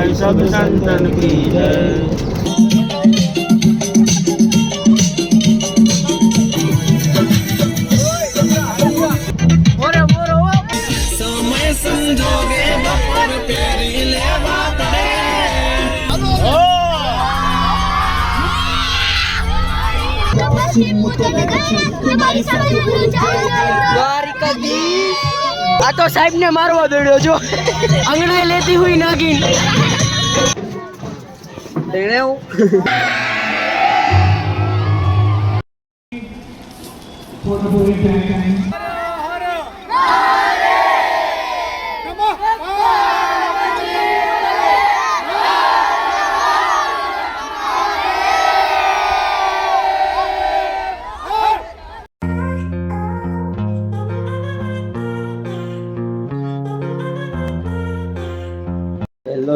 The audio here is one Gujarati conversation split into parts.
भाई सब संतन की जय। समय संजोगे बपर तेरी लेवा पड़े। આ તો સાહેબ ને મારવા દોડ્યો જો અંગણે લેતી હુઈ નાગીન હેલો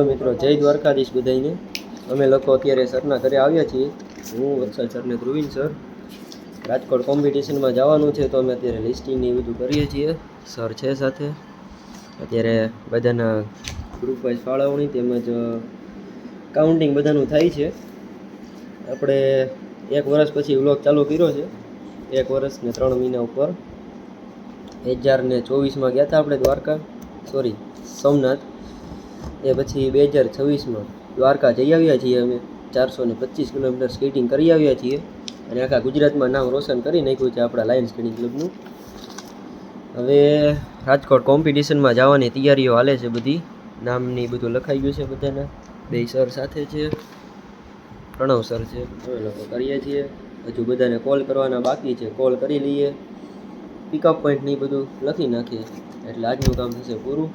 મિત્રો, જય દ્વારકાધીશ બધાઈને। અમે લોકો અત્યારે સરના ઘરે આવ્યા છીએ। હું વત્સલ સર ને ધ્રુવીન સર રાજકોટ કોમ્પિટિશનમાં જવાનું છે, તો અમે અત્યારે લિસ્ટિંગ ને બધું કરીએ છીએ। સર છે સાથે। અત્યારે બધાના ગ્રુપ વાઇઝ ફાળવણી તેમજ કાઉન્ટિંગ બધાનું થાય છે। આપણે 1 વર્ષ પછી વ્લોગ ચાલુ કર્યો છે। 1 વર્ષ ને 3 મહિના ઉપર 2024માં ગયા હતા આપણે દ્વારકા, સોરી સોમનાથ। એ પછી 2026માં દ્વારકા જઈ આવ્યા છીએ અમે। 425 કિલોમીટર સ્કેટિંગ કરી આવ્યા છીએ અને આખા ગુજરાતમાં નામ રોશન કરી નાખ્યું છે આપણા લાયન્સ સ્કેટિંગ ક્લબનું। હવે રાજકોટ કોમ્પિટિશનમાં જવાની તૈયારીઓ હાલે છે બધી, નામની બધું લખાઈ ગયું છે બધાના। 2 સર સાથે છે, પ્રણવ સર છે, અમે લોકો કરીએ છીએ। હજુ બધાને કોલ કરવાના બાકી છે, કોલ કરી લઈએ, પિકઅપ પોઈન્ટ ને બધું લખી નાખીએ એટલે આજનું કામ થશે પૂરું।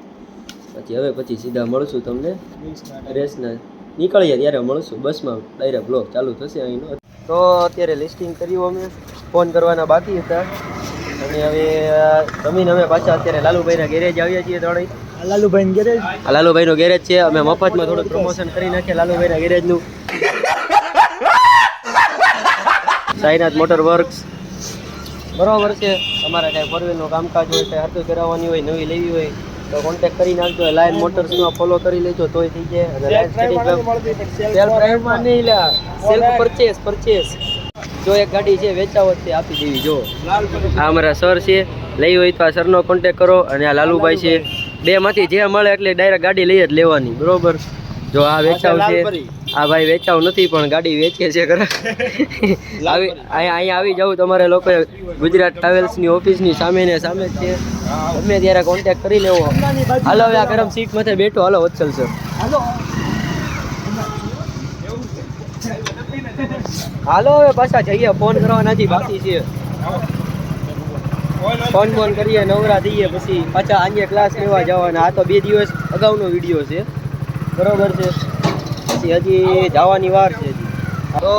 પછી સીધા મળશું તમને રેસના નીકળીએ ત્યારે મળશું, બસમાં ડાયરેક્ટ બ્લોગ ચાલુ થશે અહીંનો। તો અત્યારે લિસ્ટિંગ કર્યું, અમે ફોન કરવાના બાકી હતા અને હવે જમીન અમે પાછા અત્યારે લાલુભાઈના ગેરેજ આવ્યા છીએ। ત્રણેય લાલુભાઈનો ગેરેજ છે, અમે મફતમાં થોડું પ્રમોશન કરી નાખીએ લાલુભાઈના ગેરેજનું। સાઈનાથ મોટર વર્ક્સ બરાબર છે। તમારે કાંઈ ફોર વ્હીલનું કામકાજ હોય, કાંઈ હરતું કરાવવાની હોય, નવી લેવી હોય તો કોન્ટેક્ટ કરી નાખજો। લાયન મોટર્સમાં ફોલો કરી લેજો તોય થઈ જાય। અને લાયન સ્કેટિંગ ક્લબ સેલ્ફ ડ્રાઈવમાં નહીં લા, સેલ્ફ પરચેસ જો એક ગાડી છે વેચાવો તે આપી દેવી। જો આ અમારા સર છે, લઈ હોય તો આ સરનો કોન્ટેક્ટ કરો। અને આ લાલુભાઈ છે, બેમાંથી જે મળે એટલે ડાયરેક્ટ ગાડી લઈ જ લેવાની, બરોબર। જો આ વેચાવ છે, આ ભાઈ વેચાવ નથી પણ ગાડી વેચે છે ખરા। અહીંયા આવી જાવ તમારે લોકોએ ગુજરાત ટ્રાવેલ્સની ઓફિસની સામે ને સામે જ છે, ગમે ત્યારે કોન્ટેક્ટ કરી લેવો। હાલો હવે આ ગરમ સીટ માથે બેઠો, હાલો વત્સલ સર હાલો હવે પાછા જઈએ, ફોન કરવાના હજી બાકી છે। ફોન કરીએ, નવરા થઈએ પછી પાછા આજે ક્લાસ લેવા જવાના। આ તો 2 દિવસ અગાઉનો વિડીયો છે, બરોબર છે, પછી હજી જવાની વાર છે હજી। તો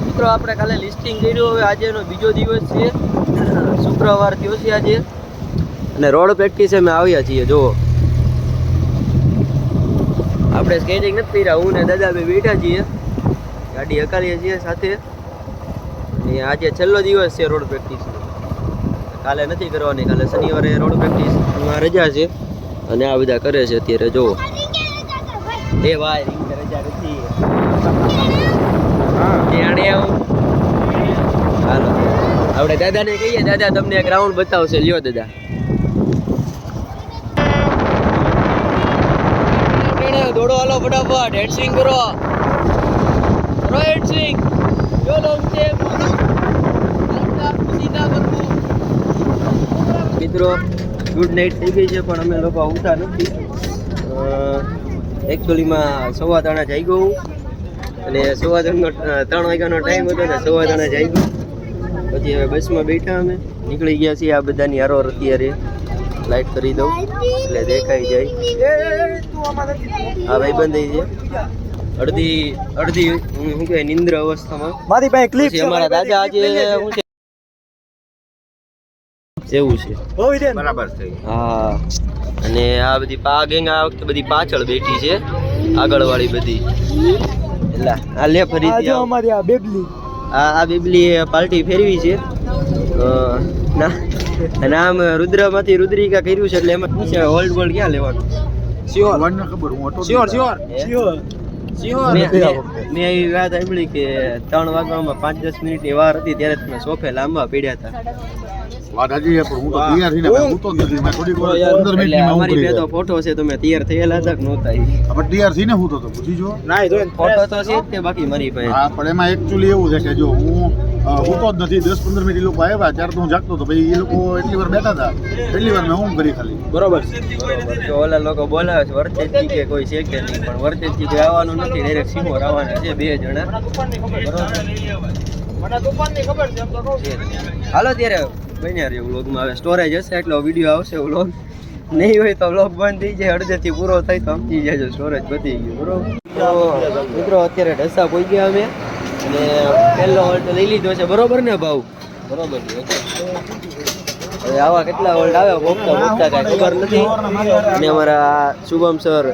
મિત્રો આપણે કાલે લિસ્ટિંગ કર્યું, હવે આજેનો બીજો દિવસ છે, શુક્રવાર થયો છે આજે, અને રોડ પ્રેક્ટિસ અમે આવ્યા છીએ। જુઓ આપણે સ્કેટિંગ નથી કર્યા, હું ને દાદા બે બેઠા છીએ, ગાડી હકાલીએ છીએ સાથે। અને આજે છેલ્લો દિવસ છે રોડ પ્રેક્ટિસનો, કાલે નથી કરવાની, કાલે શનિવારે રોડ પ્રેક્ટિસમાં રજા છે અને આ બધા કરે છે અત્યારે। જુઓ એ ભાઈ રીંગ રજા નથી, હાલો આપણે દાદાને કહીએ, દાદા તમને એક રાઉન્ડ બતાવશે, લ્યો દાદા। દોડો હાલો ફટાફટ, હેડ સ્વિંગ કરો હેડ સ્વિંગ, જો લોંગ સ્ટેપ સીધા કરવું। મિત્રો ગુડ નાઇટ થઈ ગઈ છે પણ અમે લોકો ઊંઘતા નથી। એકચ્યુઅલીમાં 3:15 જાગ્યો હું, અને 3 વાગ્યાનો ટાઈમ હતો ને 3:15 જાગ્યો। પછી હવે બસમાં બેઠા, અમે નીકળી ગયા છીએ। આ બધાની હારોર અત્યારે લાઈટ કરી દઉં એટલે દેખાઈ જાય। આ ભાઈ બંધ છે અડધી શું કહેવાય નિંદ્ર અવસ્થામાં મારી પાસે ક્લિપ છે। અમારા દાદા આજે શું છે એવું છે, બરાબર છે, હા। અને આ બધી પા ગેંગ આ વખતે બધી પાછળ બેઠી છે, આગળ વાળી બધી। એટલે આ લે ફરીથી અમારી આ બેબલી, આ બેબલી પાર્ટી ફેરવી છે। નામ રુદ્રમાંથી રુદ્રિકા કર્યું છે એટલે એમાં શું છે, હોલ્ડ ક્યાં લેવાનું? ભગવાનને ખબર હું હતો મેં એવી વાત સાંભળી કે 3 વાગવામાં 5-10 મિનિટની વાર હતી ત્યારે તમે સોફે લાંબા પડ્યા હતા. વાત હજી છે પણ હું તો તૈયાર થઈને હું તો જ નથી મેં થોડીક વાર 15 એટલે મિનિટમાં અમારી બે ઊંઘી તો ફોટો છે, તમે તૈયાર થયેલા હતા કે નહોતા? આપણે તૈયાર થઈને હું તો પૂછી જો ફોટો તો છે જ તે, બાકી મારી પાસે હા પણ એમાં એકચ્યુઅલી એવું છે કે જો હું તો જ નથી 10-15 મિનિટ એ લોકો આવ્યા ત્યારે તો હું જાગતો હતો પછી એ લોકો એટલી વાર બેઠા હતા એટલી વાર મેં ઊંઘ કરી ખાલી. બરોબર. તો ઓલા લોકો બોલાવે છે વર્તેજથી કે કોઈ છે કે નહીં, પણ વર્તેજથી કોઈ આવવાનું નથી, ડાયરેક્ટ સિંહોર આવવાના છે 2 જણા. હાલો ત્યારે બન્યા રહ્યો વ્લોગમાં. હવે સ્ટોરેજ હશે એટલો વિડીયો આવશે, વ્લોગ નહીં હોય તો વ્લોગ બંધ થઈ જાય, અડધેથી પૂરો થાય તો સમજી જાય સ્ટોરેજ પતી ગયું. બરોબર. તો મિત્રો અત્યારે ઢસા પોઈ ગયા અમે અને પહેલો હોલ્ટ લઈ લીધો છે. બરોબર ને ભાવ? બરોબર. હવે આવા કેટલા હોલ્ટ આવે ભોગતા કાંઈ ખબર નથી. અને અમારા શુભમ સર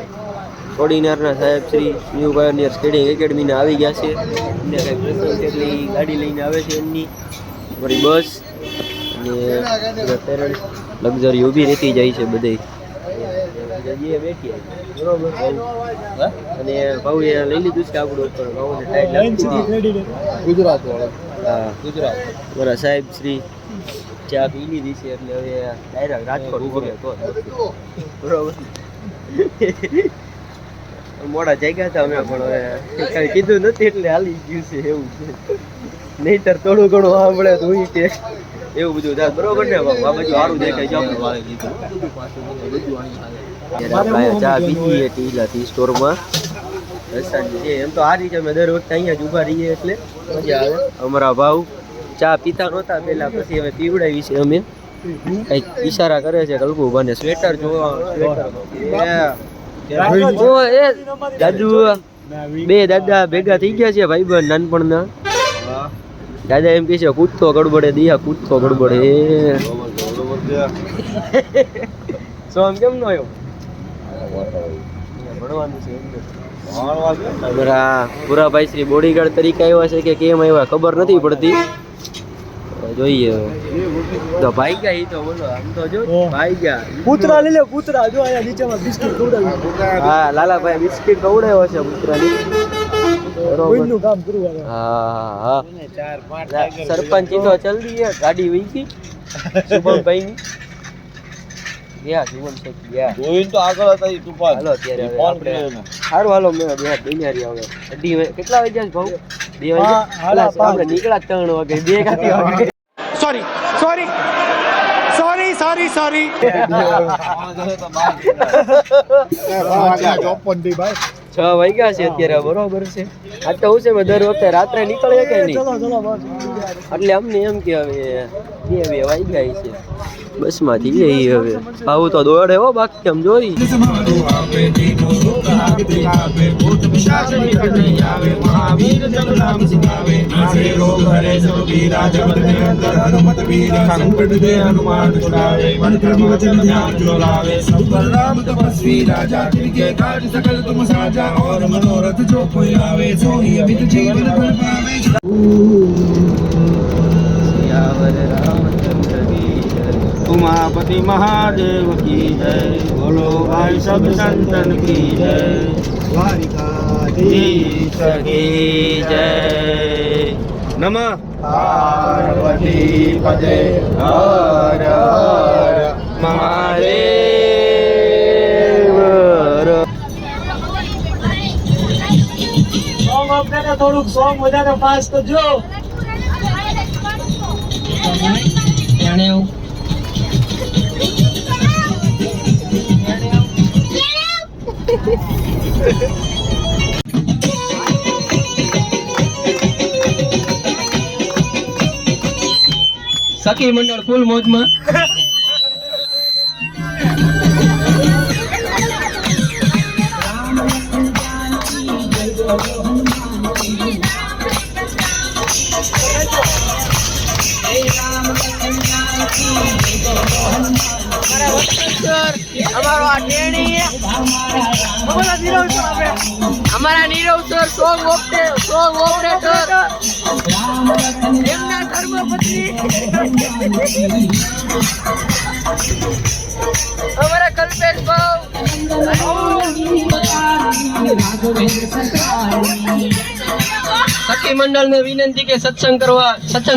ઓર્ડિનરના સાહેબ શ્રી ન્યૂ પાયોનિયર સ્કેટિંગ એકેડમીના આવી ગયા છે. એમને કાંઈ પ્રસંગ છે એટલે ગાડી લઈને આવે છે એમની અમારી બસ. અને પેરેન્ટ્સ લક્ઝરી ઊભી રહેતી જાય છે બધે બેઠી. બરોબર. અને ભાઉએ લઈ લીધું છે આપણું ઉપર ભાઉને ટાઈટ લાગતી ગુજરાત હા ગુજરાત મારા સાહેબ શ્રી ચા પી લીધી છે એટલે હવે ડાયરેક્ટ રાજકોટ ઉભરે તો બરોબર. મોડા જાગ્યા હતા અમે પણ હવે કાંઈ કીધું નથી એટલે હાલી ગયું છે એવું છે. નહીંતર થોડું ઘણું સાંભળે તો હું કે એવું બધું થાય. બરોબર ને? આ બાજુ સારું દેખાય છે આપણે ચા પીધી ટીલાથી સ્ટોરમાં છે. એમ તો સારી છે, અમે દર વખતે અહીંયા જ ઊભા રહીએ એટલે મજા આવે. અમારા ભાવ ચા પીતા નહોતા પહેલા, પછી હવે પીવડાવી છે અમે. કંઈક ઈશારા કરે છે કલ્પુભાને. સ્વેટર જોવા દાદુ 2 દાદા ભેગા થઈ ગયા છે ભાઈબંધ નાનપણના. દાદા એમ કહે છે કૂદતો ગડબડે દિયા કૂદતો ગડબડે. સોમ કેમ નો આવ્યો? ભણવાનું છે એમને. અમારા પુરાભાઈ શ્રી બોડીગાર્ડ તરીકે આવ્યા છે કે કેમ આવ્યા ખબર નથી પડતી. જોઈએ તો ભાઈ ગયા ઈ તો બોલો. આમ તો જો ભાઈ ગયા. કૂતરા લઈ લે કૂતરા. જો અહીંયા નીચેમાં બિસ્કિટ ખવડાવી. હા લાલાભાઈ બિસ્કિટ ખવડાવ્યો છે કૂતરાની. કોઈનું કામ કરવું. હા સરપંચ તો જલ્દી ગાડી વીખી શુભમભાઈ ની ગયા. શુભમ છે ગયા ગોવિંદ તો આગળ હતા ઈ તુફાન. હાલો અત્યારે આપણે સારું હાલો મેં બે બિનારી આવે અઢી કેટલા વાગ્યા ભાવ? 2 વાગ્યા. આપણે નીકળ્યા 3 વાગે 2 કાથી વાગે. સોરી 6 વાગ્યા છે અત્યારે. બરોબર છે. આ તો હું છે દર વખતે રાત્રે નીકળે કે નહીં એટલે અમને એમ કે હવે 2 વાગ્યા છે બસમાંથી જઈએ. હવે આવું તો દોડે હો બાકી આમ જોઈ. उमापति महादेव की जय, बोलो भाई सब संतन की जय, द्वारिकाधीश की जय। नमः पार्वती पदे हर हर महादेव। સોંગ આપણે થોડુંક સોંગ વધારે પાસ કરજો. સખી મંડળ ફૂલ મોજમાં. અમારો આ ટેણી અમારા નીરવ સર સોંગ ઓપરેટર એમના ધર્મપત્ની અમારા કલ્પેશ ભાવ સખી મંડળ ને વિનંતી કે સત્સંગ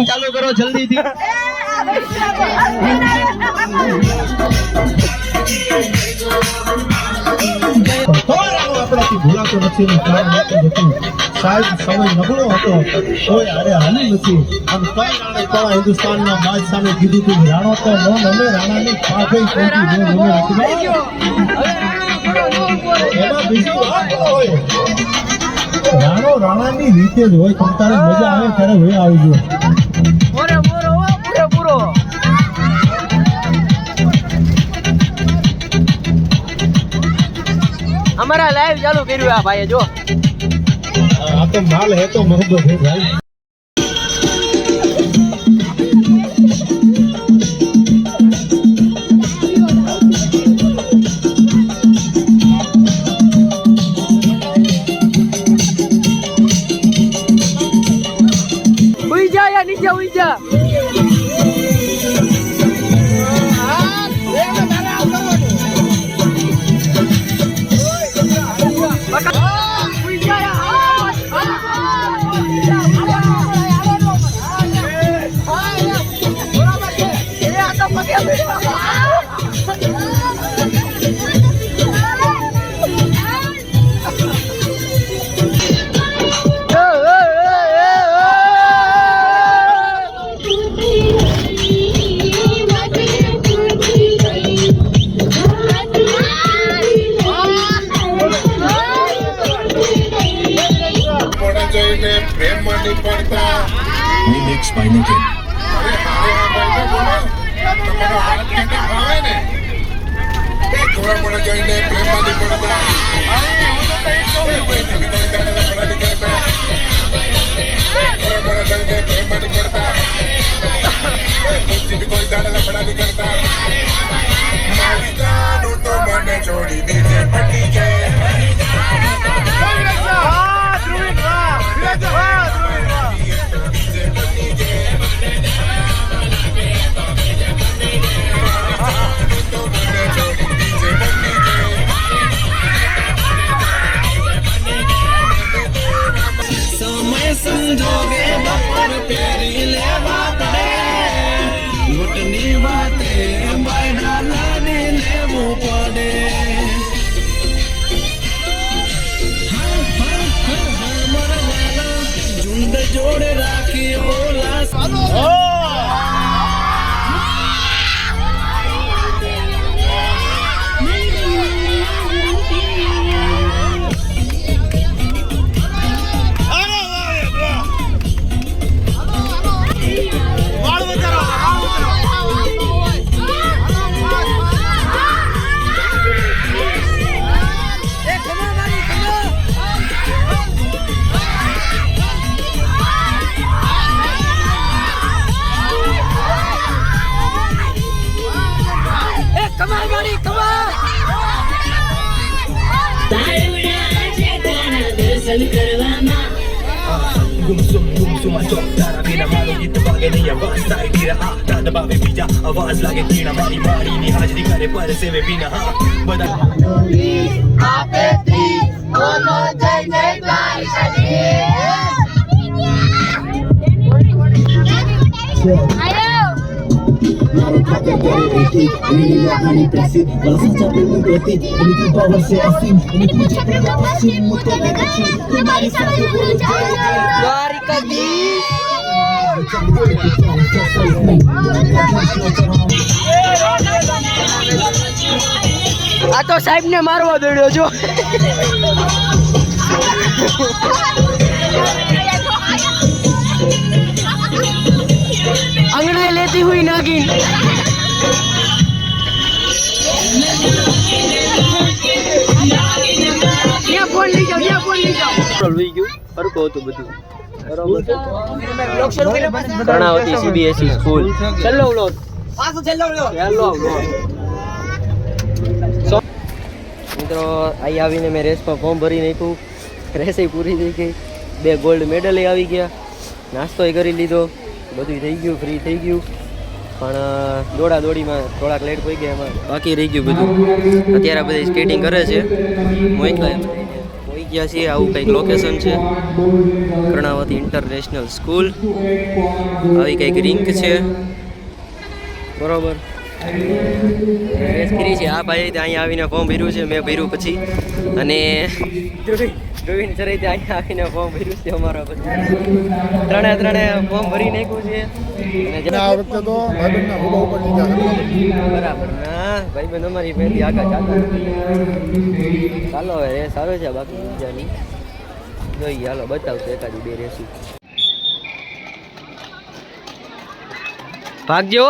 ચાલુ કરો જલ્દીથી. આપણાથી ભૂલાતો નથી એનું કારણ હતું સાહેબ સમય નબળો હતો કોઈ આરે હાલી નથી આમ કઈ રાણે કળા હિન્દુસ્તાનના બાદશાહને કીધું તું રાણો તો ન નમે રાણાની પાઘઈ કોંકી ન નમે એમાં બીજી વાત હોય રાણો રાણાની રીતે જ હોય તમ તારે મજા આવે ત્યારે હવે આવજો. પૂરો અમારા લાઈવ ચાલુ કર્યું આ ભાઈએ જો. આ તો માલ હે તો મોહબ્બત હે ભાઈ. ઉઈ જા યા નીચે ઉઈ જા. Remix by Nitin. आवाज लागे कीड़ा मारी मारी नी हाजरी करे पर से वे बिना हाँ बदा આ તો સાહેબ ને મારવા દોડ્યો જો. अंगड़ाई लेती हुई नागिन. फोन ली जाओ. લઈ ગયું હરકો હતું બધું બરાબર. Karnavati CBSE school. છેલ્લો વ્લોગ. મિત્રો અહીં આવીને મેં રેસમાં ફોર્મ ભરી નાખ્યું. રેસે પૂરી થઈ ગઈ. 2 ગોલ્ડ મેડલ આવી ગયા. નાસ્તોય કરી લીધો. બધું થઈ ગયું, ફ્રી થઈ ગયું. પણ દોડા દોડીમાં થોડાક લેટ પડી ગયા એમાં બાકી રહી ગયું બધું. અત્યારે બધા સ્કેટિંગ કરે છે. પહોંચી ગયા છીએ. આવું કંઈક લોકેશન છે, કર્ણાવતી ઇન્ટરનેશનલ સ્કૂલ. આવી કંઈક રિંક છે, બરોબર. રેસ કરી છે. આ ભાઈ અહીંયા આવીને ફોર્મ ભર્યું છે, મેં ભર્યું પછી. અને ધ્રુવીન સરે અહીંયા આવીને ફોર્મ ભર્યું છે અમારા પછી. ત્રણે ફોર્મ ભરી નાખ્યું છે. અને આ વખતે તો ભાઈબંધના ભૂગા ઉપર લીધા બરાબર. ના ભાઈબંધ અમારી પહેલી આગળ ચાલતા ચાલો હવે રેસ આવે છે, બાકી બીજાની જોઈએ. હાલો બતાવશે એકાદી બે રેસી. ભાગજો.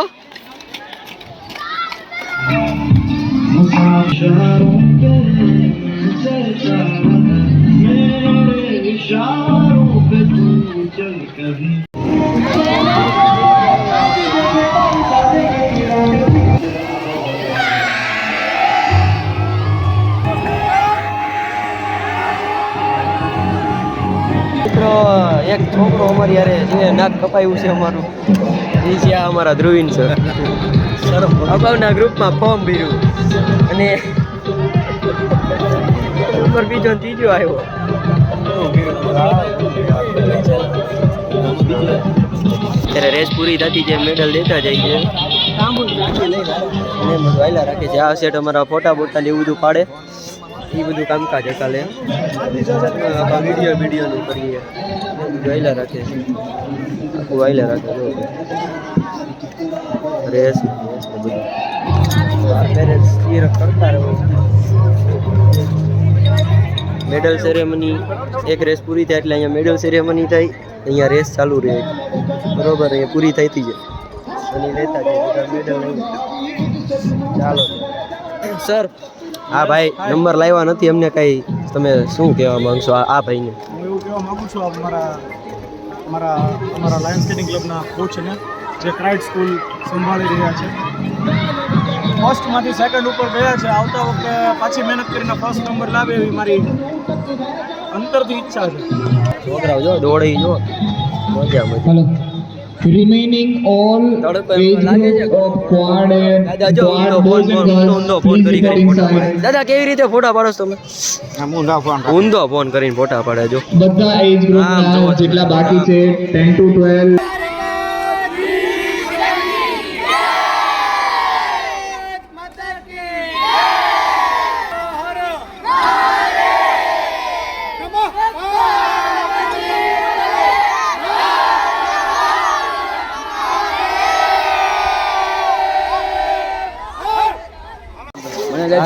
એક છોકરો અમારી યારે જેને નાક કપાયું છે અમારું, એ છે આ અમારા ધ્રુવીન સર. અગાઉના ગ્રુપમાં ફોર્મ ભર્યું અને નંબર બીજો ને ત્રીજો આવ્યો. ત્યારે રેસ પૂરી થતી છે, મેડલ દેતા જાય છે અને બધું હાલ્યા રાખે છે. આ સેટ અમારા ફોટા બોટા ને એવું બધું પાડે, એ બધું કામકાજ ચાલે. વિડીયોનું કરીએ, બધું હાલ્યા રાખે છે, આખું હાલ્યા રાખે. રેસ બધું પેરેન્ટ્સ કરતા રહો. મેડલ સેરેમની એક રેસ પૂરી થાય એટલે અહીંયા મેડલ સેરેમની થાય, અહીંયા રેસ ચાલુ રહે, બરોબર. અહીંયા પૂરી થતી છે અને લેતા જાય મેડલ લઈને. ચાલો સર. હા ભાઈ નંબર લાવ્યા નથી અમને, કઈ તમે શું કહેવા માંગશો આ ભાઈને? હું એવું કહેવા માગું છું અમારા લાયન્સ સ્કેટિંગ ક્લબના કોચ ને જે ક્રાઇડ સ્કૂલ સંભાળી રહ્યા છે. ફર્સ્ટમાંથી સેકન્ડ ઉપર ગયા છે. આવતા વખતે પાછી મહેનત કરીને ફર્સ્ટ નંબર લાવે એવી મારી અંતરથી ઈચ્છા છે. છોકરાઓ જો દોડી જો મજા મજા. Remaining all age group of quad and quad boys and girls, please report inside. દાદા કેવી રીતે ફોટા પાડો છો તમે? ઊંધો ફોન કરીને ફોટા પાડે જો. બધા એજ ગ્રુપના જેટલા બાકી છે 10 to 12.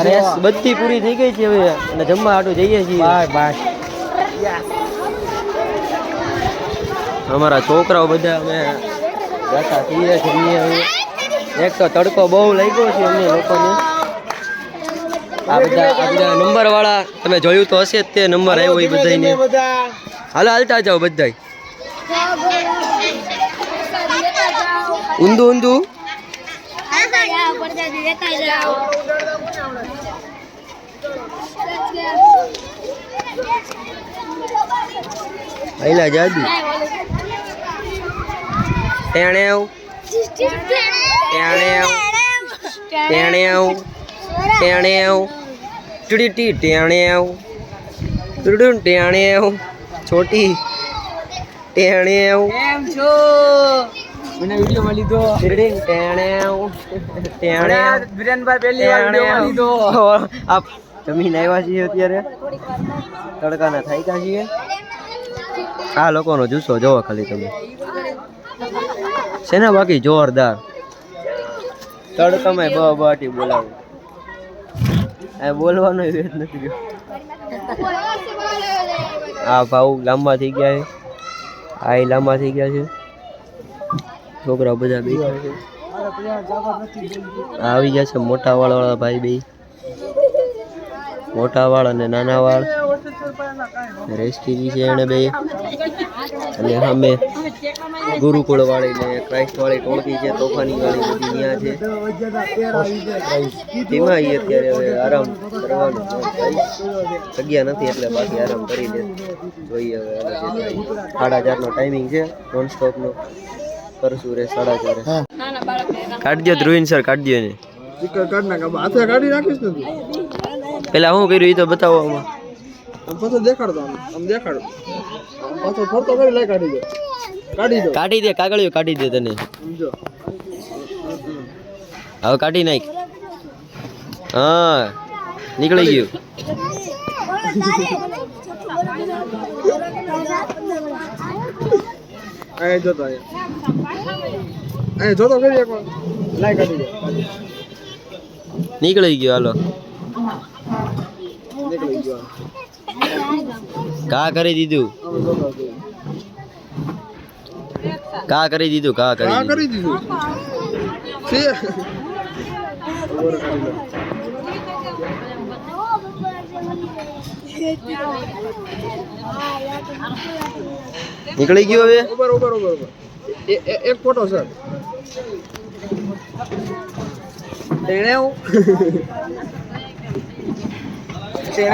રેસ બધી પૂરી થઈ ગઈ છે હવે અને જમવા હાટું જઈએ છીએ. અમારા છોકરાઓ બધા અમે જતા છીએ જમીએ. એક તો તડકો બહુ લાગ્યો છે અમને લોકોને. આ બધા નંબર વાળા તમે જોયું તો હશે જ, તે નંબર આવ્યો એ બધાને. હાલો હાલતા જાઓ બધાય. ઊંધું ઊંધું પહેલા જાદુ ટેણેવ ટેણેવ ટેણેવ ટેણેવ ટીટી ટેણેવ તુડું ટેણેવ છોટી ટેણેવ. કેમ છો? મને વિડિયોમાં લીધો. ટીડી ટેણેવ ટેણેવ વિરેનભાઈ પહેલી વાર વિડિયોમાં લીધો. આપ જમીન આવ્યા છીએ અત્યારે, તડકાના થાક્યા છીએ. આ લોકોનો જુસ્સો જોવો ખાલી તમે છે ને, બાકી જોરદાર. તડકામાં બાટી બોલાવું, આ બોલવાનો વેત નથી રહ્યો. આ ભાવ લાંબા થઈ ગયા છે, આ લાંબા થઈ ગયા છે. છોકરા બધા બેઠા છે. આવી ગયા છે મોટા વાળા ભાઈ બે, મોટા વાળ અને નાના વાળ. રેસ્ટી છે એને બે. અને સામે ગુરુકુળ વાળી ને ક્રાઇસ્ટ વાળી ટોળકી છે, તોફાની વાળી બધી ત્યાં છે. તેમાં અત્યારે હવે આરામ કરવાનું જગ્યા નથી એટલે બાકી આરામ કરી દે. જોઈએ હવે 4:30નો ટાઈમિંગ છે નોન સ્ટોપનો. કરશું રે 4:30. નાના બાળકને કાઢ દો ધ્રુવીન સર, કાઢ દો એને. કાઢ નાખ હાથે કાઢી નાખીશ ને તું પેલા શું કર્યું એ તો બતાવો આમાં. આમ પાછો દેખાડતો આમ દેખાડો પાછો ફરતો કરી લઈ કાઢી દે કાઢી દે, કાગળિયો કાઢી દે તને. સમજો હવે કાઢી નાખ. હા, નીકળી ગયું. અહીં જોતો અહીં જોતો કરી એકવાર લાઈ કાઢી દે નીકળી ગયો. હાલો, નીકળી ગયો કા કરી દીધું, કા કરી દીધું, કા કરી હા દીધું. કરી દીધું છે નીકળી ગયો હવે. ઉપર એક ફોટો સર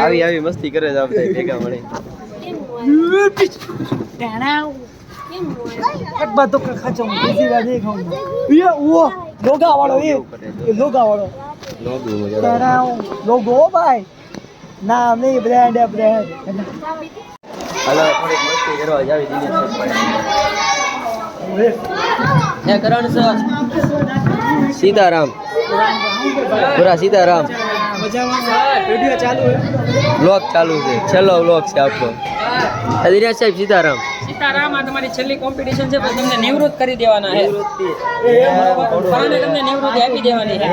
આવી આવી મસ્તી કરે છે આપણે ભેગા મળી. એક બાત તો ખાચો બીજી વાત એ ખાઉં ये वो लोगा वालो ये लोगा वालो લોગો મજા लोगो भाई नाम नहीं ब्रांड है ब्रांड હાલો, થોડીક મસ્તી કરવા જાવી દીધી છે. હે કરણ સર, સીતારામ, પૂરા સીતારામ. वीडियो चालू है વ્લોગ ચાલુ છે, છેલ્લો વ્લોગ છે આપણો. દિનેશ સાહેબ સીતારામ. સીતારામ, આ તમારી છેલ્લી કોમ્પિટિશન છે પણ તમને નિવૃત્ત કરી દેવાના છે. પરાને તમને નિવૃત્તિ આપી દેવાની છે.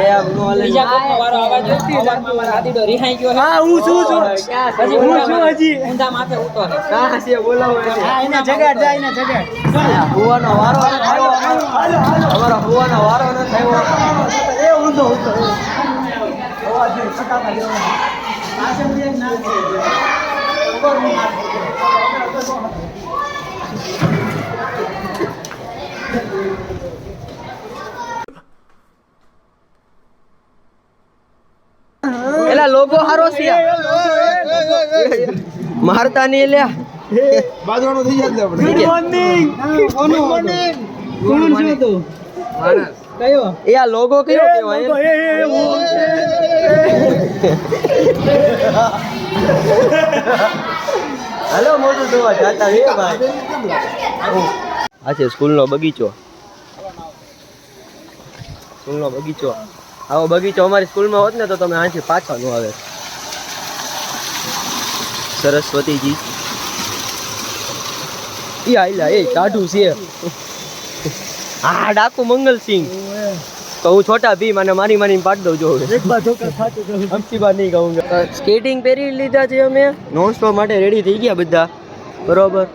બીજા કોઈનો વારો આવવા દો. અવારમાં મારા આદિડો રિહાઈ ગયો છે. हाँ हूँ છું હજી હજી ઊંધા માથે ઉતો છે. હા છે, બોલાવો એને. હા એને જગાડ જા એને જગાડ હુવાનો વારો ન થયો અમારો હુવાનો વારો ન થયો. એ ઊંધો ઊંધો અવાજ નહીં ફટાફટ દેવાનો પાસે મુજે ના ખબર નહીં એલા લોગો હારો છે, મારતા નહીં લ્યા. બાજવાનો થઈ જાય આપણે ગુડ મોર્નિંગ કોણ છે તું કયો એ આ લોગો કયો કહેવાય? હાલો, મોટું જોવા જાતા હે ભાઈ. આ છે સ્કૂલનો બગીચો. સ્કૂલનો બગીચો, આવો બગીચો અમારી સ્કૂલમાં હોત ને તો તમે આથી પાછા ન આવે. સરસ્વતીજી એ આયલા એ કાઢું છે. હા, ડાકુ મંગલસિંહ. તો હું છોટા ભીમ અને મારી મારીને પાડ દઉં જો. એક બાર ધોકા ખાતો અમથી બાર નહીં કહું. સ્કેટિંગ પહેરી લીધા છે અમે, નોન સ્ટોપ માટે રેડી થઈ ગયા બધા. બરોબર,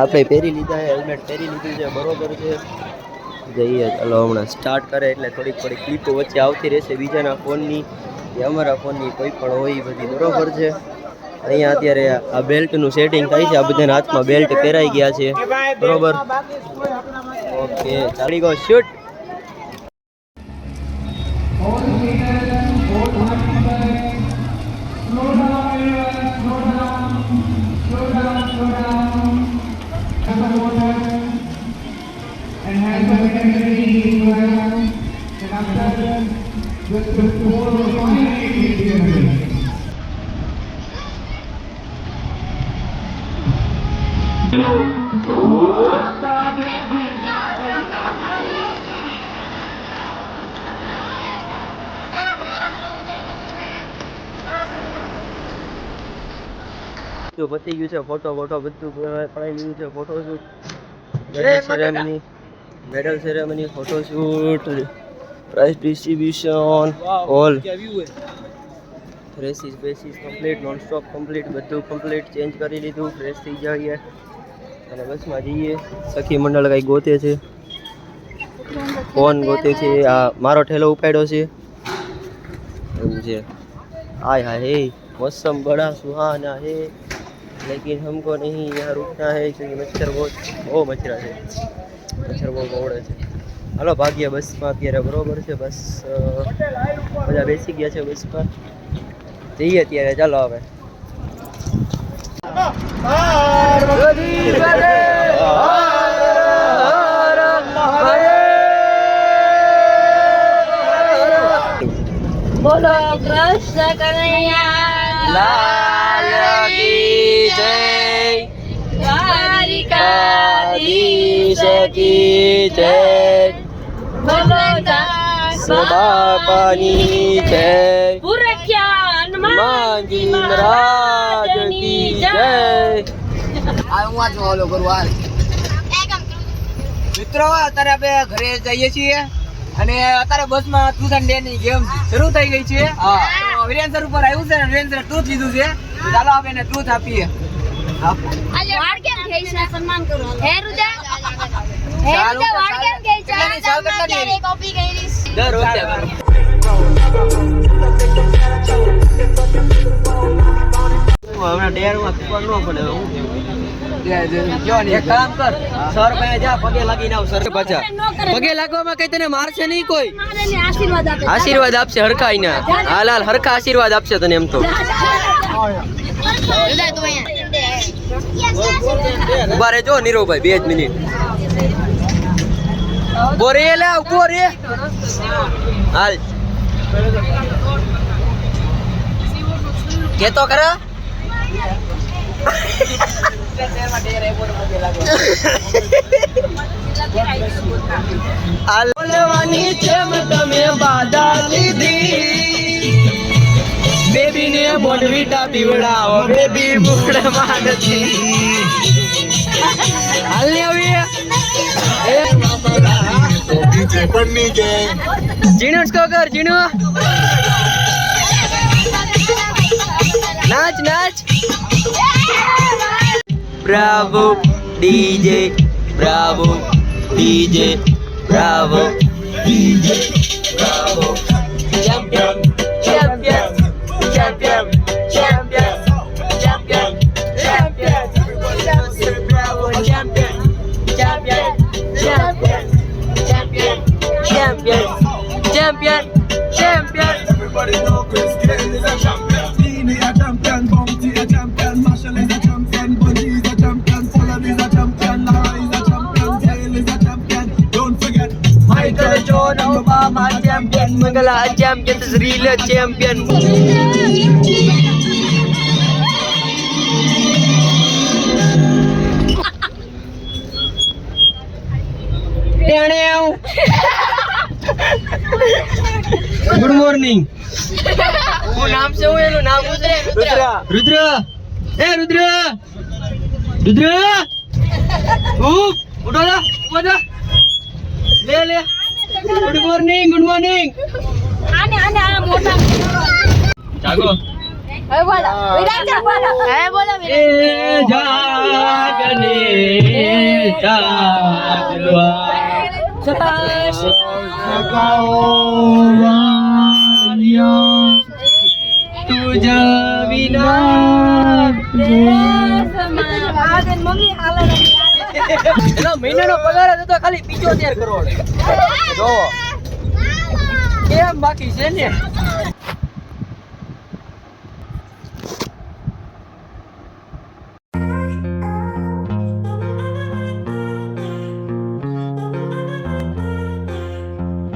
આપણે પહેરી લીધા છે, હેલ્મેટ પહેરી લીધું છે. બરોબર છે, જઈએ. ચાલો, હમણાં સ્ટાર્ટ કરે એટલે થોડીક ક્લિપો વચ્ચે આવતી રહેશે બીજાના ફોનની કે અમારા ફોનની કોઈ પણ હોય એ બધી. બરોબર છે. અહીંયા અત્યારે આ બેલ્ટનું સેટિંગ થાય છે. આ બધાના હાથમાં બેલ્ટ પહેરાઈ ગયા છે. બરોબર, ઓકે, ચાલી ગયો શૂટ. તો પતી ગયું છે. ફોટો બધું પડાવી લીધું છે. Photoshoot, medal ceremony, photoshoot, prize distribution, all freshes basis complete, non stop complete, બધું કમ્પ્લીટ. ચેન્જ કરી લીધું, ફ્રેશ થઈ જઈએ અને બસમાં જઈએ. સખી મંડળ કંઈ ગોતે છે, ફોન ગોતે છે. આ મારો ઠેલો ઉપાડ્યો છે એવું છે. हाय हाय हे मौसम बड़ा सुहाना है लेकिन हमको नहीं यहाँ रुकना है क्योंकि मच्छर बहुत मच्छरा है. મચ્છર બહુ ગોળે છે. હાલો ભાગ્યા બસમાં અત્યારે. બરોબર છે, બસ બધા બેસી ગયા છે બસ પર. જઈએ અત્યારે. ચાલો હવે પાર્વતી પદે બોલો કૃષ્ણ કનૈયા લાલ કી જય દ્વારિકાધીશ કી જય સદાપાની જય હનુમાનજી મહારાજ કી જય મિત્રો અત્યારે આપણે ઘરે જઈએ છીએ અને અત્યારે બસમાં ટ્રુથ એન્ડ ડેર ની ગેમ શરૂ થઈ ગઈ છે. વિરેન સર ઉપર આવ્યું છે અને વિરેન સર ટ્રુથ લીધું છે. ચાલો આપણે એને ટ્રુથ આપીએ. સન્માન કરો હે રુજા હે રુજા વાળ કેમ ગઈ છે અત્યારે કોપી કરીશ દર વખતે હમણાં ડેરમાં ખબર ન પડે હું એક કામ કર સર પાસે જા પગે લાગીને આવ સર પાછા પગે લાગવામાં કઈ તને મારશે નહીં કોઈ મારેને આશીર્વાદ આપે આશીર્વાદ આપશે હરખાઈને હાલ હાલ હરખા આશીર્વાદ આપશે તને એમ તો રુજા તું અહીંયા ઉભા રહેજો નીરવભાઈ 2 જ મિનિટ બોરે લે ઉભો રે હાલ કેતો ખરા બોલવાની જેમ તમે બાધા લીધી બેબી ને બોનવીટા પીવડાવો બેબી મુખડમાં નથી હાલ ને આવી જીણું જ કર જીણું નાચ નાચ bravo DJ bravo DJ bravo DJ bravo champion champion champion champion champion champion bravo champion champion champion champion champion champion champion Everybody know Chris Gayle is a champion. Beanie a champion, Bounty a champion, Marshall is a champion, Bungie is a champion, Fuller is a champion, Lara is a champion, Gayle is a champion. Don't forget Michael Jordan, Obama champion, Mangala champion, Srila champion. Good morning હું નામ છે હું એનું નામ છે રુદ્ર રુદ્ર એ રુદ્ર રુદ્ર ઉઠો જા ઉઠો જા લે લે ગુડ મોર્નિંગ આને આ મોટા જાગો હવે બોલો વિરાટ બોલો હે બોલો એ જાગને જાગવા तुझ्या विना મમ્મી હાલે એનો મહિનાનો પગાર હતો ખાલી 75 કરોડ જો કેમ બાકી છે ને